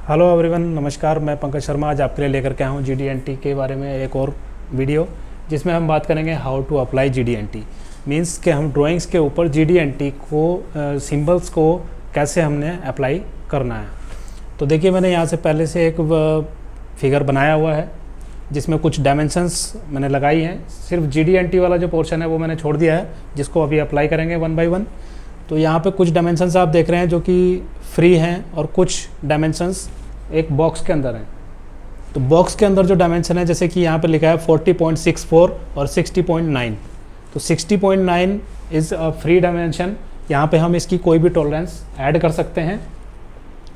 Hello everyone, नमस्कार। मैं पंकज शर्मा आज आपके लिए लेकर के आया हूँ जीडीएनटी के बारे में एक और वीडियो, जिसमें हम बात करेंगे हाउ टू अप्लाई जीडीएनटी। मींस कि हम ड्राइंग्स के ऊपर जीडीएनटी को सिंबल्स को कैसे हमने अप्लाई करना है। तो देखिए, मैंने यहाँ से पहले से एक फिगर बनाया हुआ है जिसमें कुछ डायमेंशंस मैंने लगाई हैं। सिर्फ जीडीएनटी वाला जो पोर्शन है वो मैंने छोड़ दिया है, जिसको अभी अप्लाई करेंगे वन बाय वन। तो यहाँ पे कुछ डायमेंशंस आप देख रहे हैं जो कि फ्री हैं और कुछ डायमेंशंस एक बॉक्स के अंदर हैं। तो बॉक्स के अंदर जो डायमेंशन है, जैसे कि यहाँ पे लिखा है 40.64 और 60.9। तो 60.9 इज़ अ फ्री डायमेंशन। यहाँ पे हम इसकी कोई भी टॉलरेंस ऐड कर सकते हैं,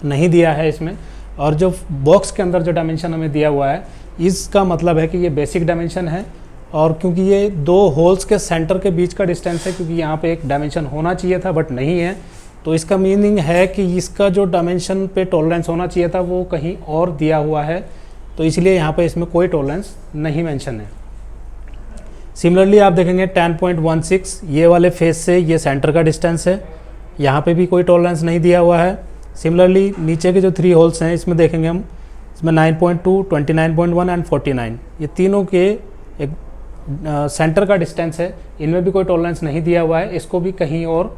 नहीं दिया है इसमें। और जो बॉक्स के अंदर जो डायमेंशन हमें दिया हुआ है, इसका मतलब है कि ये बेसिक डायमेंशन है। और क्योंकि ये दो होल्स के सेंटर के बीच का डिस्टेंस है, क्योंकि यहाँ पे एक डायमेंशन होना चाहिए था बट नहीं है, तो इसका मीनिंग है कि इसका जो डायमेंशन पे टॉलरेंस होना चाहिए था वो कहीं और दिया हुआ है, तो इसलिए यहाँ पे इसमें कोई टॉलरेंस नहीं मेंशन है। सिमिलरली आप देखेंगे 10.16 ये वाले फेस से ये सेंटर का डिस्टेंस है, यहाँ पे भी कोई टॉलरेंस नहीं दिया हुआ है। सिमिलरली नीचे के जो 3 होल्स हैं इसमें देखेंगे हम, इसमें 9.2, 29.1 एंड 49, ये तीनों के एक सेंटर का डिस्टेंस है, इनमें भी कोई टॉलरेंस नहीं दिया हुआ है, इसको भी कहीं और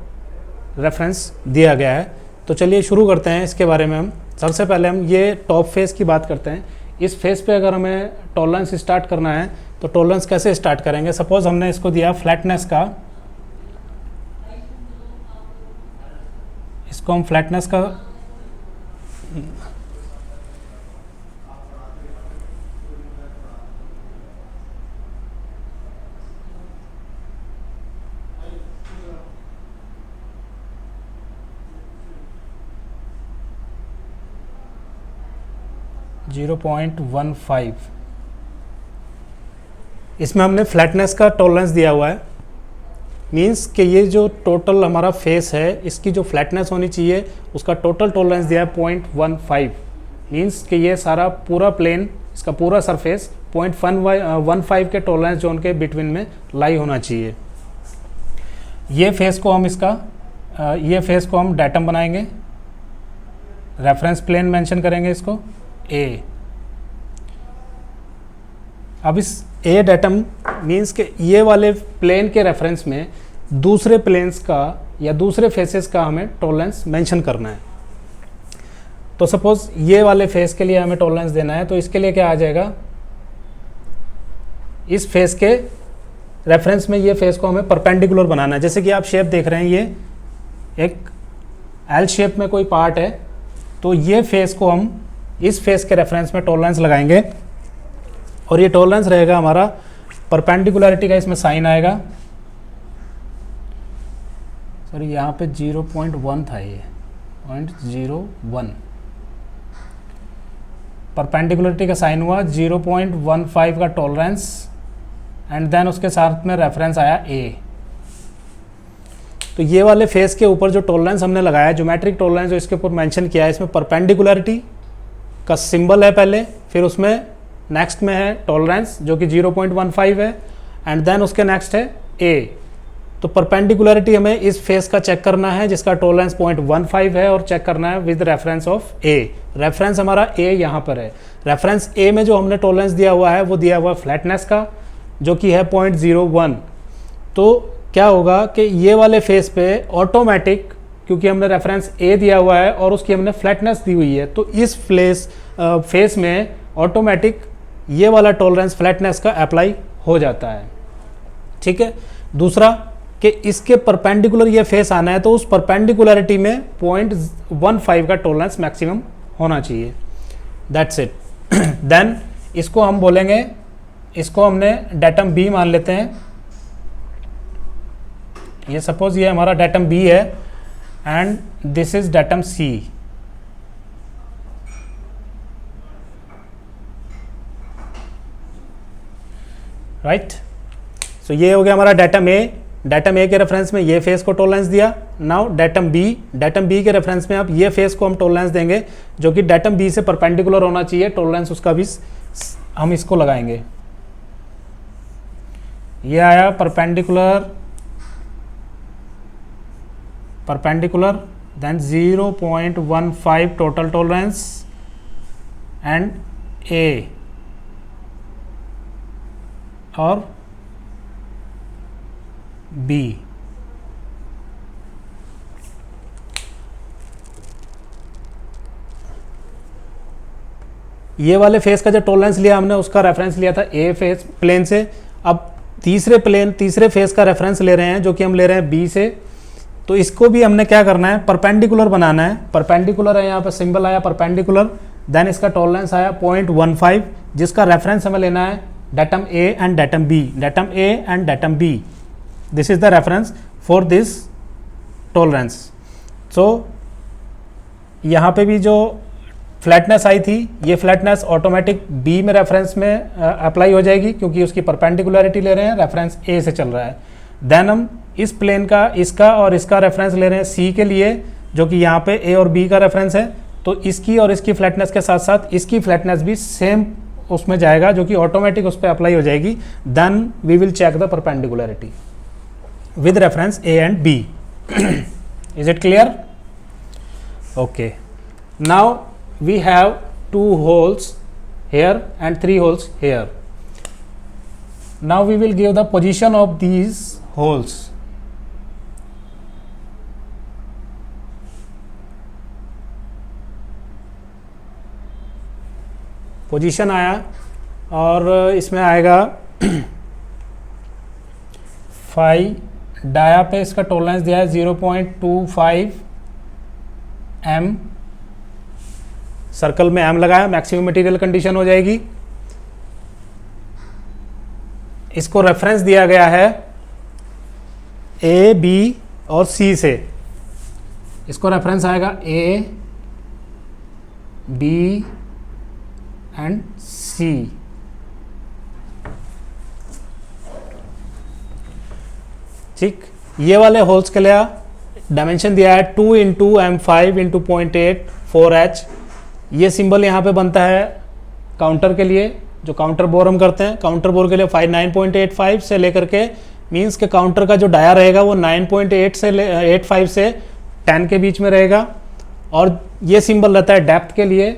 रेफरेंस दिया गया है। तो चलिए शुरू करते हैं इसके बारे में। हम सबसे पहले हम ये टॉप फेस की बात करते हैं। इस फेस पे अगर हमें टॉलरेंस स्टार्ट करना है तो टॉलरेंस कैसे स्टार्ट करेंगे। सपोज हमने इसको दिया फ्लैटनेस का, इसको हम फ्लैटनेस का 0.15, इसमें हमने फ्लैटनेस का टॉलरेंस दिया हुआ है। मींस कि ये जो टोटल हमारा फेस है, इसकी जो फ्लैटनेस होनी चाहिए उसका टोटल टॉलरेंस दिया है 0.15। मींस कि ये सारा पूरा प्लेन, इसका पूरा सरफेस 0.15 के टॉलरेंस जोन के बिटवीन में लाई होना चाहिए। ये फेस को हम डाटम बनाएंगे, रेफरेंस प्लेन मेंशन करेंगे इसको ए। अब इस ए डाटम मींस के ये वाले प्लेन के रेफरेंस में दूसरे प्लेन्स का या दूसरे फेसेस का हमें टॉलरेंस मेंशन करना है। तो सपोज ये वाले फेस के लिए हमें टॉलरेंस देना है, तो इसके लिए क्या आ जाएगा, इस फेस के रेफरेंस में ये फेस को हमें परपेंडिकुलर बनाना है। जैसे कि आप शेप देख रहे हैं, ये एक एल शेप में कोई पार्ट है, तो ये फेस को हम इस फेस के रेफरेंस में टॉलरेंस लगाएंगे और ये टॉलरेंस रहेगा हमारा परपेंडिकुलरिटी का, इसमें साइन आएगा। सॉरी, यहाँ पे 0.1 था, ये 0.01 परपेंडिकुलरिटी का साइन हुआ, 0.15 का टॉलरेंस एंड देन उसके साथ में रेफरेंस आया ए। तो ये वाले फेस के ऊपर जो टॉलरेंस हमने लगाया, ज्योमेट्रिक टॉलरेंस जो इसके ऊपर मेंशन किया है, इसमें परपेंडिकुलरिटी का सिंबल है पहले, फिर उसमें नेक्स्ट में है टॉलरेंस जो कि 0.15 है एंड देन उसके नेक्स्ट है ए। तो परपेंडिकुलरिटी हमें इस फेस का चेक करना है जिसका टॉलरेंस 0.15 है और चेक करना है with reference of A. Reference हमारा ए यहाँ पर है। रेफरेंस ए में जो हमने टॉलरेंस दिया हुआ है वो दिया हुआ है फ्लैटनेस का, जो कि है 0.01। तो क्या होगा कि ये वाले फेस पे ऑटोमेटिक, क्योंकि हमने रेफरेंस ए दिया हुआ है और उसकी हमने फ्लैटनेस दी हुई है, तो इस फेस में ऑटोमेटिक ये वाला टॉलरेंस फ्लैटनेस का अप्लाई हो जाता है। ठीक है। दूसरा कि इसके परपेंडिकुलर ये फेस आना है, तो उस परपेंडिकुलरिटी में 0.15 का टॉलरेंस मैक्सिमम होना चाहिए। That's it. देन इसको हम बोलेंगे, इसको हमने डाटम बी मान लेते हैं। ये सपोज ये हमारा डाटम बी है and this is datum C. Right. So ये हो गया हमारा डाटम ए। डाटम ए के रेफरेंस में ये फेस को टॉलरेंस दिया। नाउ डाटम बी के रेफरेंस में अब ये फेस को हम टॉलरेंस देंगे जो कि डाटम बी से परपेंडिकुलर होना चाहिए। टॉलरेंस उसका भी हम इसको लगाएंगे। ये आया perpendicular, then 0.15 total tolerance and A और बी। ये वाले फेस का जो टॉलरेंस लिया हमने उसका रेफरेंस लिया था ए फेस प्लेन से। अब तीसरे फेस का रेफरेंस ले रहे हैं जो कि हम ले रहे हैं बी से। तो इसको भी हमने क्या करना है, परपेंडिकुलर बनाना है। परपेंडिकुलर है, यहाँ पे सिंबल आया परपेंडिकुलर, देन इसका टॉलरेंस आया 0.15, जिसका रेफरेंस हमें लेना है datum A and datum B. Datum A and datum B, this is the reference for this tolerance. So यहाँ पे भी जो फ्लैटनेस आई थी, ये फ्लैटनेस ऑटोमेटिक बी में रेफरेंस में अप्लाई हो जाएगी क्योंकि उसकी परपेंडिकुलरिटी ले रहे हैं, रेफरेंस ए से चल रहा है। देन हम इस प्लेन का, इसका और इसका रेफरेंस ले रहे हैं सी के लिए, जो कि यहाँ पे ए और बी का रेफरेंस है। तो इसकी और इसकी फ्लैटनेस के साथ साथ इसकी फ्लैटनेस भी सेम उसमें जाएगा, जो कि ऑटोमेटिक उस पर अप्लाई हो जाएगी। Then we will check the perpendicularity with reference A and B. Is it clear? Okay, now we have 2 holes here and 3 holes here. Now we will give the position of these holes. Position आया और इसमें आएगा 5, dia पे इसका tolerance दिया है 0.25 m, circle में M लगाया, मैक्सिमम मटेरियल कंडीशन हो जाएगी। इसको रेफरेंस दिया गया है ए, बी और सी से। इसको रेफरेंस आएगा ए, बी एंड सी। ठीक, ये वाले होल्स के लिए डायमेंशन दिया है 2 × m5 × 0.8 4h। ये सिंबल यहाँ पे बनता है काउंटर के लिए, जो काउंटर बोर हम करते हैं। काउंटर बोर के लिए 9.85 से लेकर के, मींस के काउंटर का जो डाया रहेगा वो 9.8 से 85 से 10 के बीच में रहेगा। और ये सिंबल रहता है डेप्थ के लिए,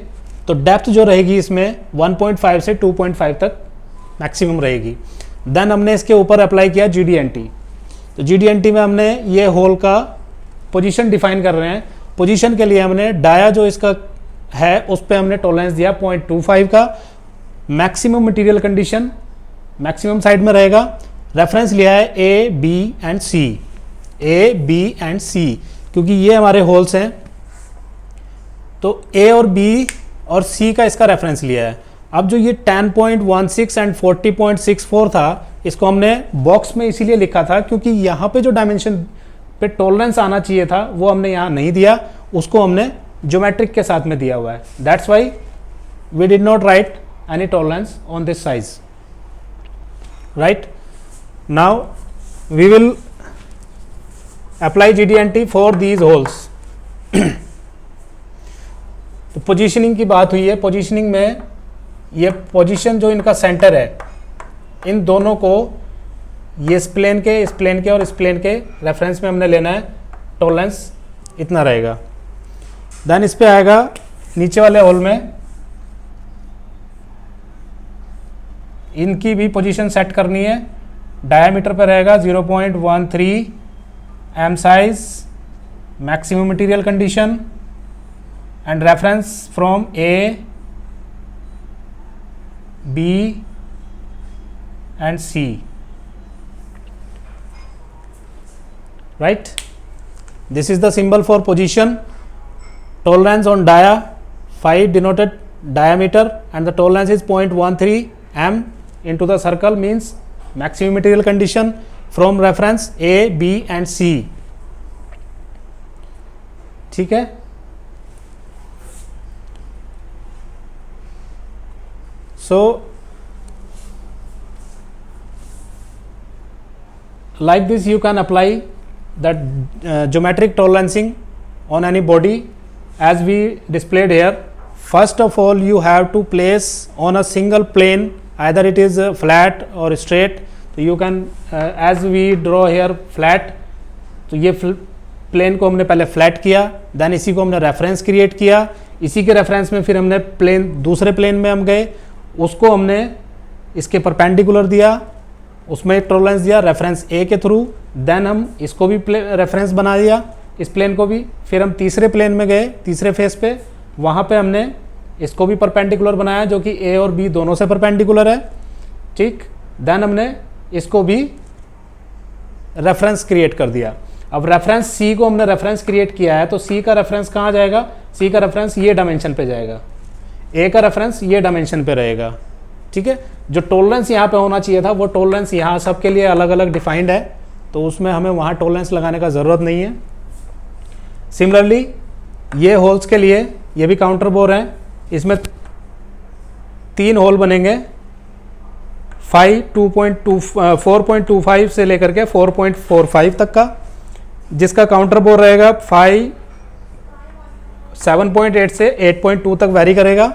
तो डेप्थ जो रहेगी इसमें 1.5 से 2.5 तक मैक्सिमम रहेगी। देन हमने इसके ऊपर अप्लाई किया GD&T। तो GD&T में हमने ये होल का पोजीशन डिफाइन कर रहे हैं। पोजीशन के लिए हमने डाया जो इसका है उस पे हमने टॉलरेंस दिया 0.25 का। Maximum material condition maximum size में रहेगा। रेफरेंस लिया है A, B and C. A, B and C, क्योंकि ये हमारे होल्स हैं, तो ए और बी और सी का इसका रेफरेंस लिया है। अब जो ये 10.16 एंड 40.64 था, इसको हमने बॉक्स में इसीलिए लिखा था क्योंकि यहाँ पे जो डायमेंशन पे टॉलरेंस आना चाहिए था वो हमने यहाँ नहीं दिया, उसको हमने ज्योमेट्रिक के साथ में दिया हुआ है। That's why we did not write any tolerance on this size, right? Now we will apply GD&T for these holes. तो पोजीशनिंग की बात हुई है। पोजीशनिंग में ये पोजीशन जो इनका सेंटर है, इन दोनों को ये इस प्लेन के और इस प्लेन के रेफरेंस में हमने लेना है। टॉलरेंस इतना रहेगा। देन इस पे आएगा नीचे वाले होल में, इनकी भी पोजीशन सेट करनी है। डायामीटर पे रहेगा 0.13 m size, maximum material condition and reference from A, B and C, right? This is the symbol for position. Tolerance on dia 5 denoted diameter and the tolerance is 0.13 m into the circle, means maximum material condition from reference A, B and C। ठीक है? So like this you can apply that geometric tolerancing on any body as we displayed here. First of all you have to place on a single plane, either it is flat or straight. So you can as we draw here flat, तो ये plane को हमने पहले flat किया, then इसी को हमने reference create किया, इसी के रेफरेंस में फिर हमने प्लेन, दूसरे प्लेन में हम गए, उसको हमने इसके परपेंडिकुलर दिया, उसमें एक टॉलरेंस दिया रेफरेंस ए के थ्रू, देन हम इसको भी रेफरेंस बना दिया, इस प्लेन को भी। फिर हम तीसरे प्लेन में गए, तीसरे फेस पे, वहाँ पे हमने इसको भी परपेंडिकुलर बनाया जो कि ए और बी दोनों से परपेंडिकुलर है, ठीक। देन हमने इसको भी रेफरेंस क्रिएट कर दिया। अब रेफरेंस सी को हमने रेफरेंस क्रिएट किया है, तो सी का रेफरेंस कहाँ जाएगा, सी का रेफरेंस ये डायमेंशन पे जाएगा, ए का रेफरेंस ये डायमेंशन पे रहेगा, ठीक है। जो टॉलरेंस यहाँ पे होना चाहिए था वो टॉलरेंस यहाँ सबके लिए अलग अलग डिफाइंड है, तो उसमें हमें वहाँ टॉलरेंस लगाने का ज़रूरत नहीं है। सिमिलरली ये होल्स के लिए ये भी काउंटर बोर है, इसमें 3 होल बनेंगे, 4.25 से लेकर के 4.45 तक का, जिसका काउंटर बोर रहेगा 7.8 से 8.2 तक वेरी करेगा,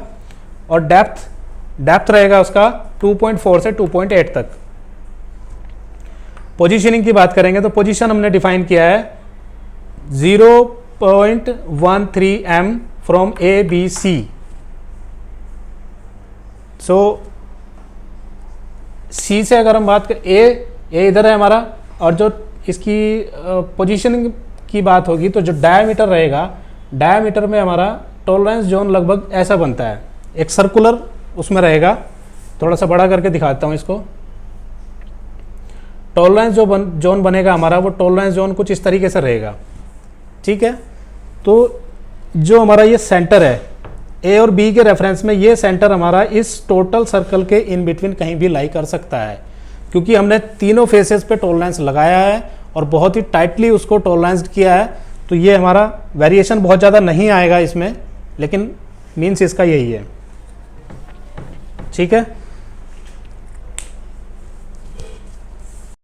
और डेप्थ रहेगा उसका 2.4 से 2.8 तक। पोजीशनिंग की बात करेंगे तो पोजीशन हमने डिफाइन किया है 0.13 m from A B C. So C से अगर हम बात करें, ए इधर है हमारा, और जो इसकी पोजीशनिंग की बात होगी तो जो डायमीटर रहेगा, डायमीटर में हमारा टॉलरेंस जोन लगभग ऐसा बनता है, एक सर्कुलर उसमें रहेगा। थोड़ा सा बड़ा करके दिखाता हूँ इसको। टॉलरेंस जोन बनेगा हमारा, वो टॉलरेंस जोन कुछ इस तरीके से रहेगा, ठीक है। तो जो हमारा ये सेंटर है ए और बी के रेफरेंस में, ये सेंटर हमारा इस टोटल सर्कल के इन बिटवीन कहीं भी लाई कर सकता है, क्योंकि हमने तीनों फेसेस पे टॉलरेंस लगाया है और बहुत ही टाइटली उसको टॉलरेंस्ड किया है। तो ये हमारा वेरिएशन बहुत ज़्यादा नहीं आएगा इसमें, लेकिन मीन्स इसका यही है, ठीक है।